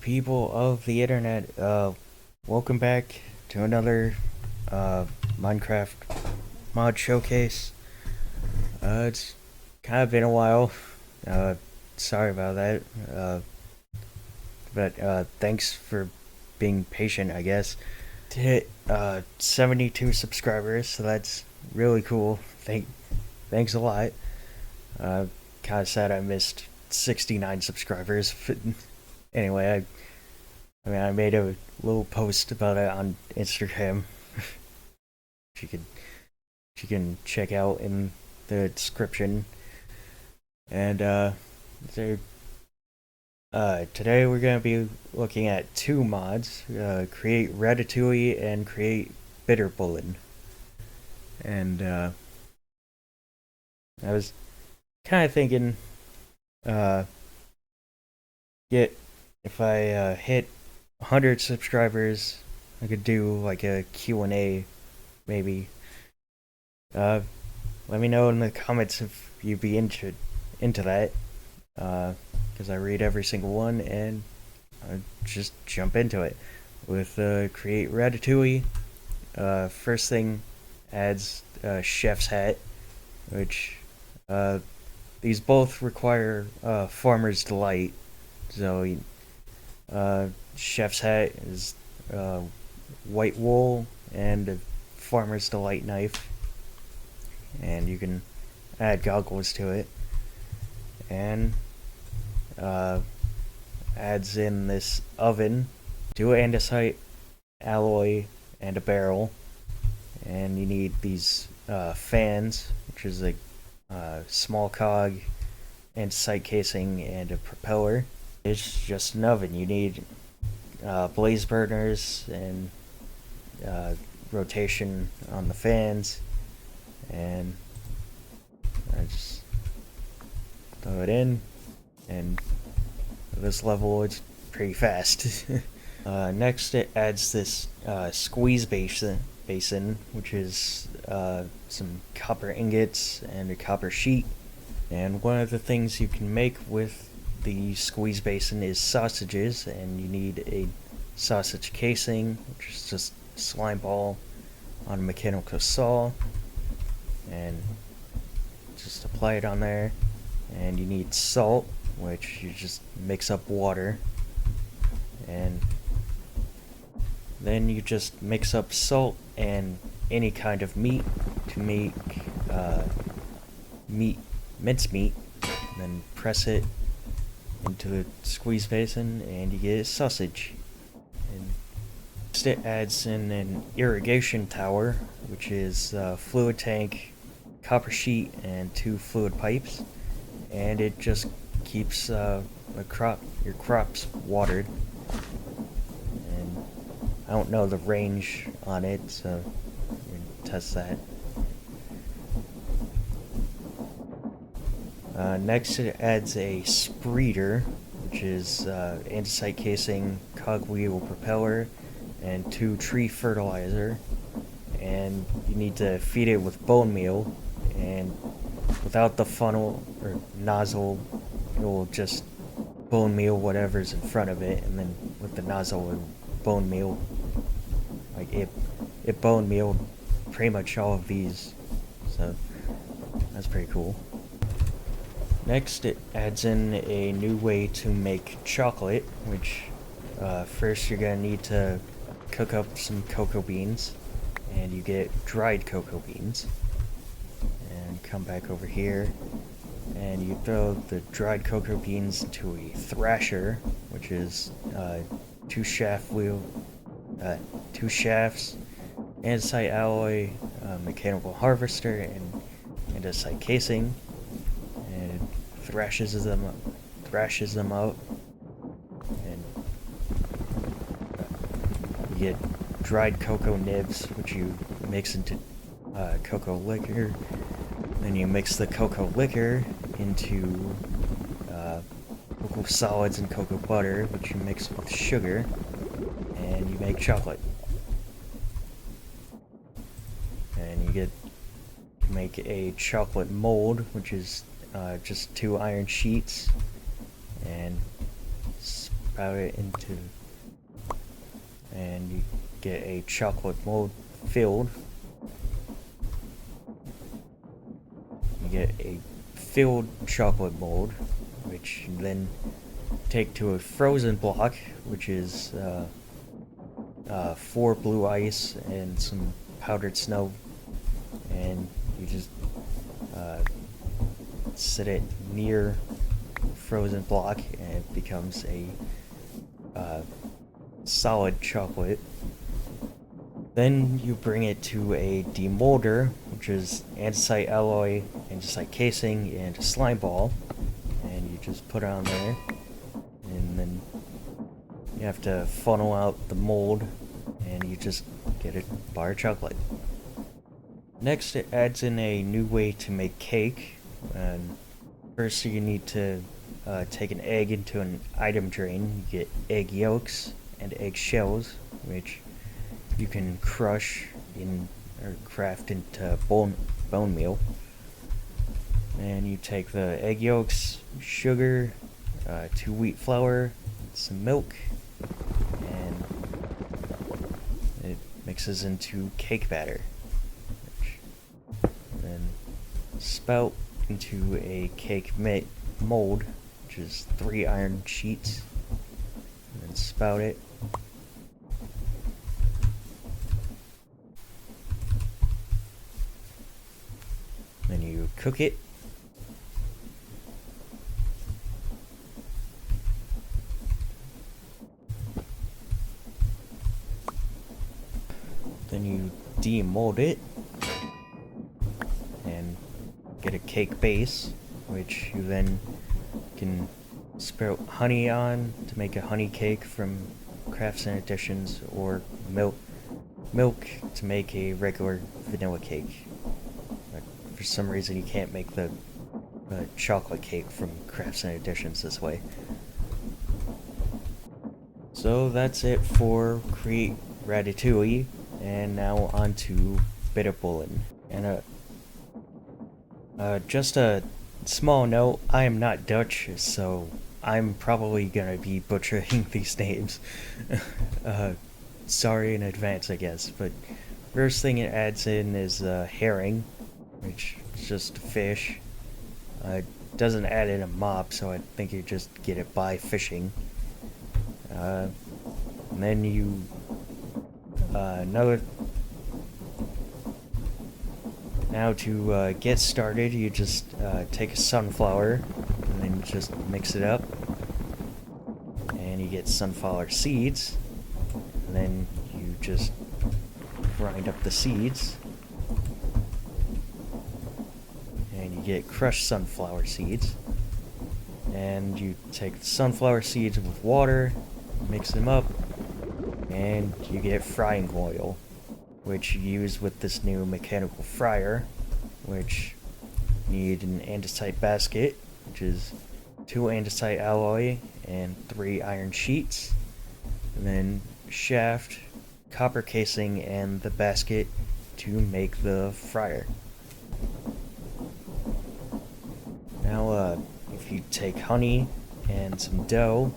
people of the internet. Welcome back to another Minecraft mod showcase. It's kind of been a while. Sorry about that. But thanks for being patient, I guess. To hit 72 subscribers, so that's really cool. Thanks a lot. Kind of sad I missed 69 subscribers. Anyway, I made a little post about it on Instagram. you can you can check out in the description. And today we're gonna be looking at two mods: create Ratatouille and create Bitterballen. And I was kind of thinking, get if I hit 100 subscribers, I could do like a Q&A, maybe. Let me know in the comments if you'd be into that, because I read every single one, and I just jump into it. With create Ratatouille, first thing adds chef's hat, which these both require farmer's delight. So chef's hat is white wool and a farmer's delight knife, and you can add goggles to it. And adds in this oven, two andesite alloy, and a barrel. And you need these fans, which is a small cog, andesite casing, and a propeller. It's just an oven. You need blaze burners and rotation on the fans, and I just throw it in, and this level it's pretty fast. Next, it adds this squeeze basin, which is some copper ingots and a copper sheet. And one of the things you can make with the squeeze basin is sausages, and you need a sausage casing, which is just slime ball on a mechanical saw, and just apply it on there. And you need salt, which you just mix up water, and then you just mix up salt and any kind of meat to make mincemeat, and then press it into the squeeze basin, and you get a sausage. And next, it adds in an irrigation tower, which is a fluid tank, copper sheet, and two fluid pipes, and it just keeps your crops watered. And I don't know the range on it, so we can test that. Next, it adds a spreader, which is andesite casing, cogwheel propeller, and two tree fertilizer. And you need to feed it with bone meal, and without the funnel or nozzle, it will just bone meal whatever's in front of it, and then with the nozzle, it will bone meal, like it bone mealed pretty much all of these, so that's pretty cool. Next, it adds in a new way to make chocolate, which first you're gonna need to cook up some cocoa beans, and you get dried cocoa beans. And come back over here, and you throw the dried cocoa beans into a thrasher, which is two shafts, andesite alloy, mechanical harvester, and andesite casing, and thrashes them up, and you get dried cocoa nibs, which you mix into cocoa liquor. Then you mix the cocoa liquor into cocoa solids and cocoa butter, which you mix with sugar, and you make chocolate. And you make a chocolate mold, which is just two iron sheets, and spout it into, and you get a chocolate mold filled. You get a filled chocolate mold, which you then take to a frozen block, which is 4 blue ice and some powdered snow, and you just set it near frozen block, and it becomes a solid chocolate. Then you bring it to a demolder, which is andesite alloy, andesite casing, and a slime ball, and you just put it on there, and then you have to funnel out the mold, and you just get a bar of chocolate. Next, it adds in a new way to make cake. And first, you need to take an egg into an item drain. You get egg yolks and egg shells, which you can crush in or craft into bone meal. And you take the egg yolks, sugar, 2 wheat flour, some milk, and it mixes into cake batter, which then spout into a cake mold, which is 3 iron sheets, and then spout it. Then you cook it. Then you demold it and get a cake base, which you then can sprout honey on to make a honey cake from Crafts and Additions, or milk to make a regular vanilla cake. But for some reason you can't make the chocolate cake from Crafts and Additions this way. So that's it for Create Ratatouille, and now on to Bitterballen. And just a small note, I am not Dutch, so I'm probably gonna be butchering these names. Sorry in advance, I guess. But first thing it adds in is herring, which is just fish. It doesn't add in a mop, so I think you just get it by fishing. And then you Now to get started, you just take a sunflower and then just mix it up, and you get sunflower seeds, and then you just grind up the seeds, and you get crushed sunflower seeds, and you take the sunflower seeds with water, mix them up, and you get frying oil, which you use with this new mechanical fryer, which you need an andesite basket, which is 2 andesite alloy and 3 iron sheets, and then shaft, copper casing, and the basket to make the fryer. Now, if you take honey and some dough,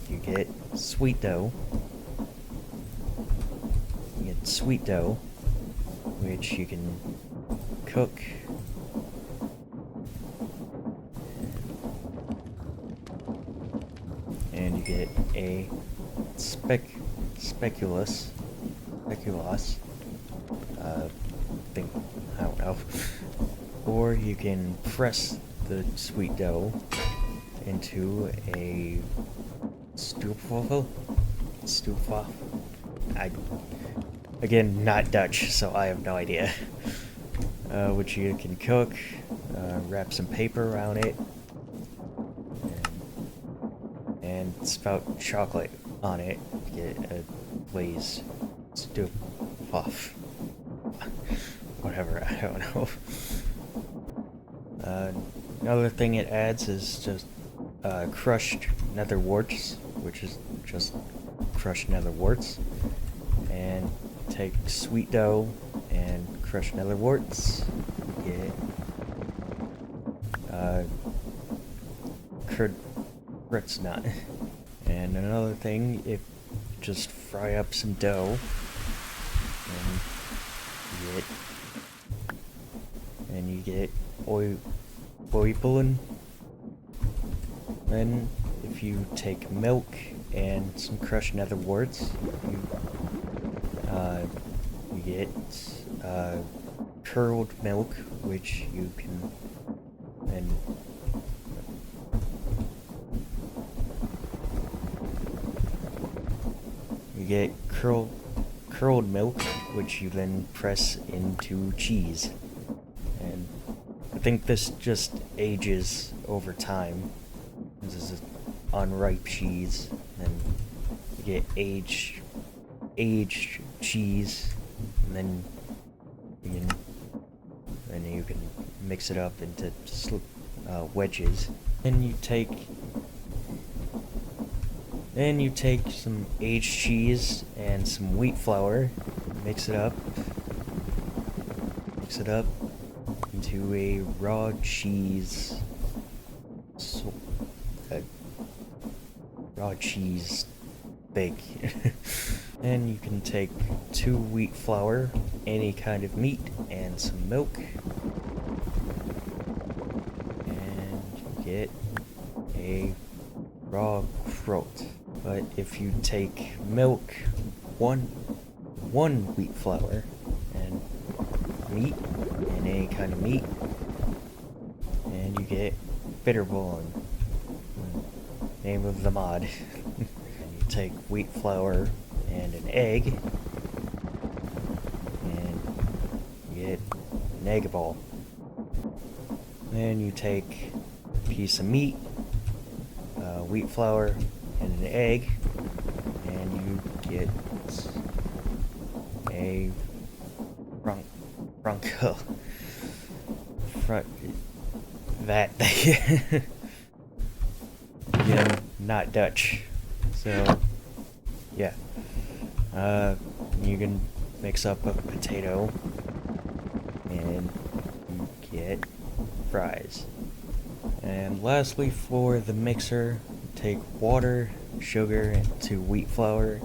you get sweet dough. Sweet dough, which you can cook, and you get a speculoos thing, I don't know. Or you can press the sweet dough into a stupfa. Again, not Dutch, so I have no idea. Which you can cook, wrap some paper around it, and spout chocolate on it to get a glazed stew off. Whatever, I don't know. Another thing it adds is just crushed nether warts, which is just crushed nether warts, and take sweet dough and crushed nether warts, get curd nut, And another thing, if just fry up some dough, and you get Bitterballen. Then, if you take milk and some crushed nether warts, you get curdled milk, which you can then you get curled milk, which you then press into cheese. And I think this just ages over time. This is unripe cheese, and you get aged cheese, and then you can mix it up into wedges. Then you take some aged cheese and some wheat flour, mix it up into a raw cheese bake. And you can take 2 wheat flour, any kind of meat, and some milk, and you get a raw croat. But if you take milk, one wheat flour, and meat, and any kind of meat, and you get Bitterballen, name of the mod. And you take wheat flour and an egg, and you get an egg ball. Then you take a piece of meat, wheat flour, and an egg, and you get a bronco. That thing. Again, not Dutch. So, yeah. You can mix up a potato, and you get fries. And lastly, for the mixer, take water, sugar, and 2 wheat flour,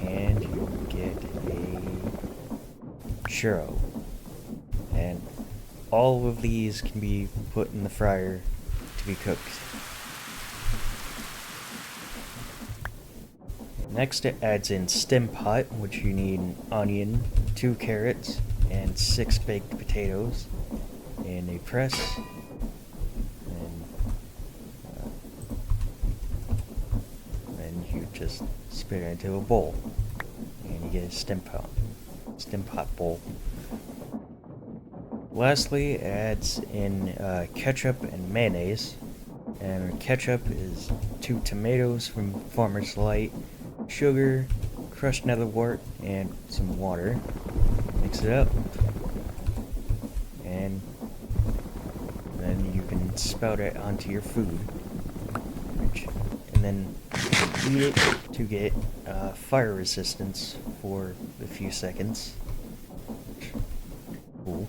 and you get a churro. And all of these can be put in the fryer to be cooked. Next, it adds in stem pot, which you need an onion, 2 carrots, and 6 baked potatoes, and a press, and you just spit it into a bowl, and you get a stem pot bowl. Lastly, it adds in ketchup and mayonnaise, and ketchup is 2 tomatoes from Farmer's Delight, sugar, crushed nether wart, and some water. Mix it up, and then you can spout it onto your food, and then eat it to get fire resistance for a few seconds. Cool.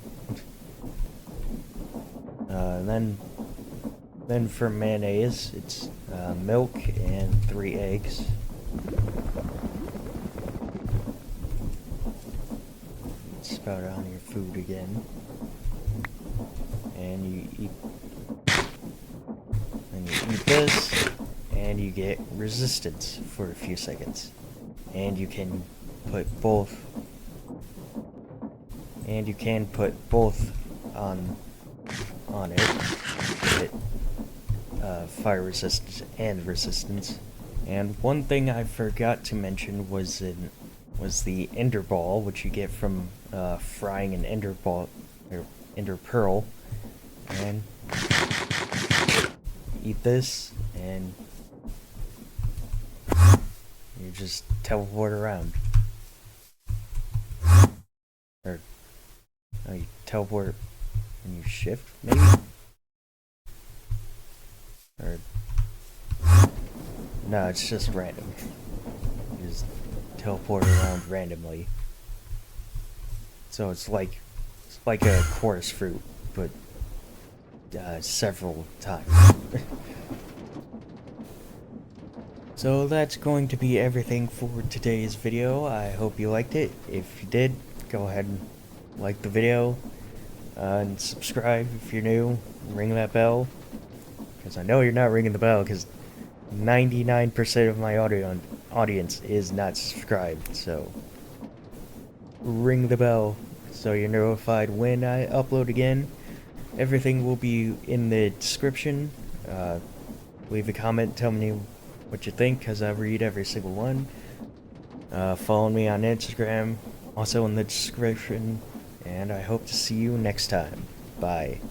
Then for mayonnaise, it's milk and 3 eggs. Spout it on your food again, and you eat this, and you get resistance for a few seconds. And you can put both on it, get fire resistance and resistance. And one thing I forgot to mention was the ender ball, which you get from frying an ender ball or ender pearl. And eat this, and you just teleport around. Or you teleport and you shift, maybe? Or no, it's just random. You just teleport around randomly. So it's like a chorus fruit, but several times. So that's going to be everything for today's video. I hope you liked it. If you did, go ahead and like the video, and subscribe if you're new. Ring that bell, because I know you're not ringing the bell, because 99% of my audience is not subscribed, so ring the bell so you're notified when I upload again. Everything will be in the description. Leave a comment, tell me what you think, because I read every single one. Follow me on Instagram, also in the description, and I hope to see you next time. Bye.